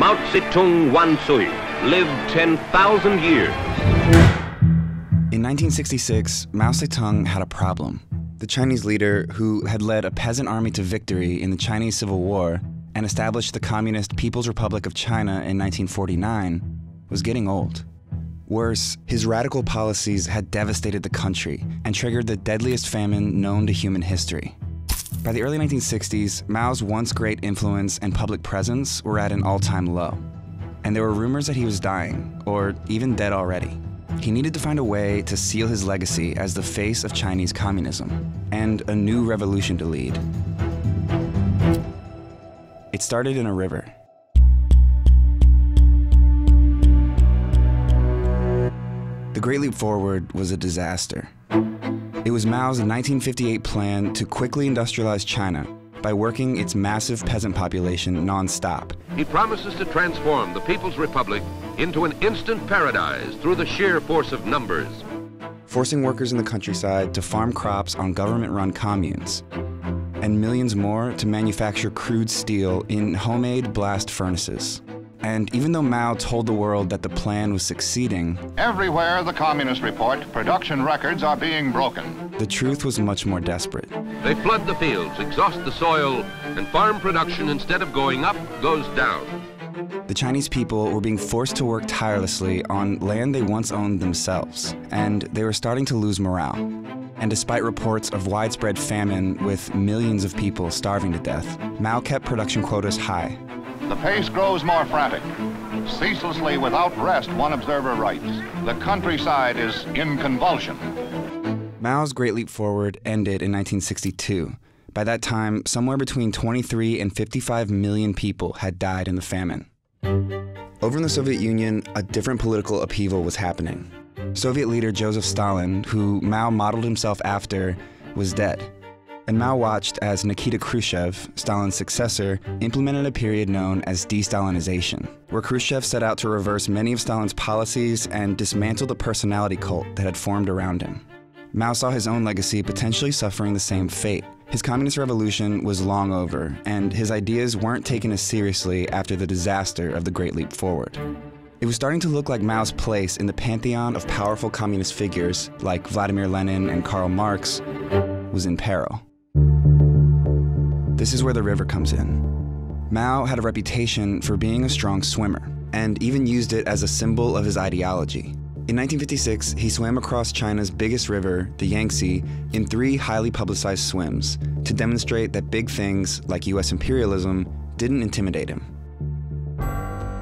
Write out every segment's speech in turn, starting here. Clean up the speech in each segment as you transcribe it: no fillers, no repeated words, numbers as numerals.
Mao Zedong lived 10,000 years. In 1966, Mao Zedong had a problem. The Chinese leader, who had led a peasant army to victory in the Chinese Civil War and established the Communist People's Republic of China in 1949, was getting old. Worse, his radical policies had devastated the country and triggered the deadliest famine known to human history. By the early 1960s, Mao's once great influence and public presence were at an all-time low. And there were rumors that he was dying, or even dead already. He needed to find a way to seal his legacy as the face of Chinese communism, and a new revolution to lead. It started in a river. The Great Leap Forward was a disaster. It was Mao's 1958 plan to quickly industrialize China by working its massive peasant population non-stop. He promises to transform the People's Republic into an instant paradise through the sheer force of numbers. Forcing workers in the countryside to farm crops on government-run communes, and millions more to manufacture crude steel in homemade blast furnaces. And even though Mao told the world that the plan was succeeding, everywhere the communists report, production records are being broken. The truth was much more desperate. They flood the fields, exhaust the soil, and farm production, instead of going up, goes down. The Chinese people were being forced to work tirelessly on land they once owned themselves, and they were starting to lose morale. And despite reports of widespread famine with millions of people starving to death, Mao kept production quotas high. The pace grows more frantic. Ceaselessly without rest, one observer writes, the countryside is in convulsion. Mao's Great Leap Forward ended in 1962. By that time, somewhere between 23 and 55 million people had died in the famine. Over in the Soviet Union, a different political upheaval was happening. Soviet leader Joseph Stalin, who Mao modeled himself after, was dead. And Mao watched as Nikita Khrushchev, Stalin's successor, implemented a period known as de-Stalinization, where Khrushchev set out to reverse many of Stalin's policies and dismantle the personality cult that had formed around him. Mao saw his own legacy potentially suffering the same fate. His communist revolution was long over, and his ideas weren't taken as seriously after the disaster of the Great Leap Forward. It was starting to look like Mao's place in the pantheon of powerful communist figures, like Vladimir Lenin and Karl Marx, was in peril. This is where the river comes in. Mao had a reputation for being a strong swimmer, and even used it as a symbol of his ideology. In 1956, he swam across China's biggest river, the Yangtze, in 3 highly publicized swims to demonstrate that big things like US imperialism didn't intimidate him.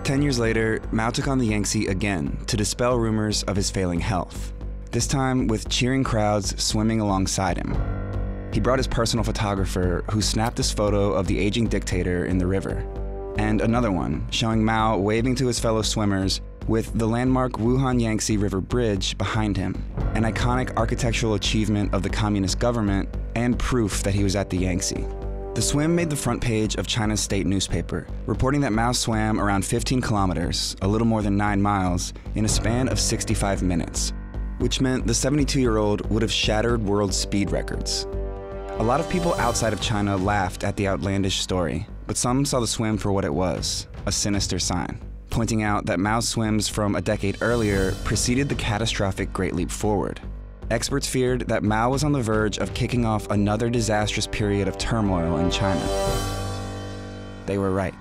10 years later, Mao took on the Yangtze again to dispel rumors of his failing health, this time with cheering crowds swimming alongside him. He brought his personal photographer, who snapped this photo of the aging dictator in the river, and another one showing Mao waving to his fellow swimmers with the landmark Wuhan Yangtze River Bridge behind him, an iconic architectural achievement of the communist government and proof that he was at the Yangtze. The swim made the front page of China's state newspaper, reporting that Mao swam around 15 kilometers, a little more than 9 miles, in a span of 65 minutes, which meant the 72-year-old would have shattered world speed records. A lot of people outside of China laughed at the outlandish story, but some saw the swim for what it was, a sinister sign, pointing out that Mao's swims from a decade earlier preceded the catastrophic Great Leap Forward. Experts feared that Mao was on the verge of kicking off another disastrous period of turmoil in China. They were right.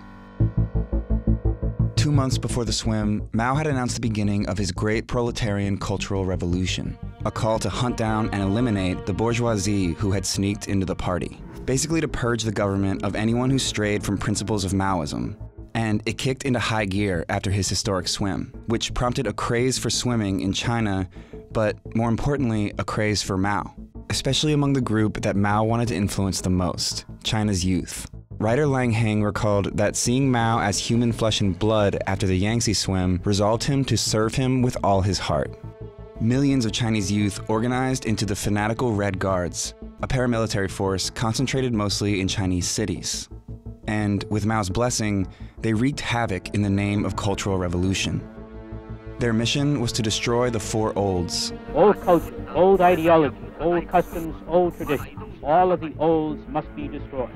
2 months before the swim, Mao had announced the beginning of his Great Proletarian Cultural Revolution, a call to hunt down and eliminate the bourgeoisie who had sneaked into the party, basically to purge the government of anyone who strayed from principles of Maoism. And it kicked into high gear after his historic swim, which prompted a craze for swimming in China, but more importantly, a craze for Mao, especially among the group that Mao wanted to influence the most, China's youth. Writer Lang Heng recalled that seeing Mao as human flesh and blood after the Yangtze swim resolved him to serve him with all his heart. Millions of Chinese youth organized into the fanatical Red Guards, a paramilitary force concentrated mostly in Chinese cities. And with Mao's blessing, they wreaked havoc in the name of cultural revolution. Their mission was to destroy the 4 olds. Old culture, old ideology, old customs, old traditions, all of the olds must be destroyed.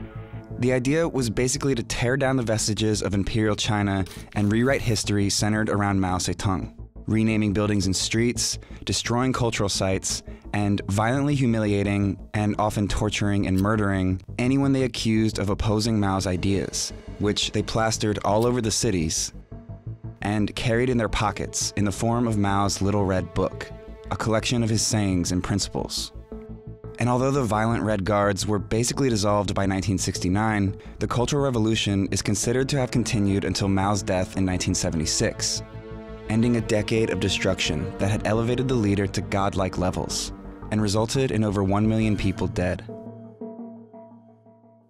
The idea was basically to tear down the vestiges of imperial China and rewrite history centered around Mao Zedong, renaming buildings and streets, destroying cultural sites, and violently humiliating and often torturing and murdering anyone they accused of opposing Mao's ideas, which they plastered all over the cities and carried in their pockets in the form of Mao's Little Red Book, a collection of his sayings and principles. And although the violent Red Guards were basically dissolved by 1969, the Cultural Revolution is considered to have continued until Mao's death in 1976, ending a decade of destruction that had elevated the leader to godlike levels and resulted in over 1 million people dead.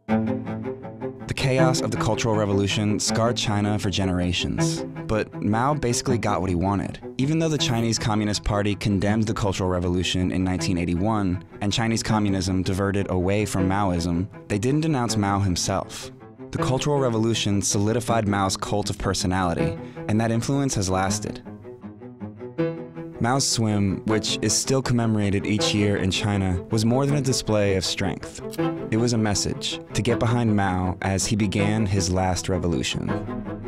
The chaos of the Cultural Revolution scarred China for generations, but Mao basically got what he wanted. Even though the Chinese Communist Party condemned the Cultural Revolution in 1981 and Chinese communism diverted away from Maoism, they didn't denounce Mao himself. The Cultural Revolution solidified Mao's cult of personality, and that influence has lasted. Mao's Swim, which is still commemorated each year in China, was more than a display of strength. It was a message to get behind Mao as he began his last revolution.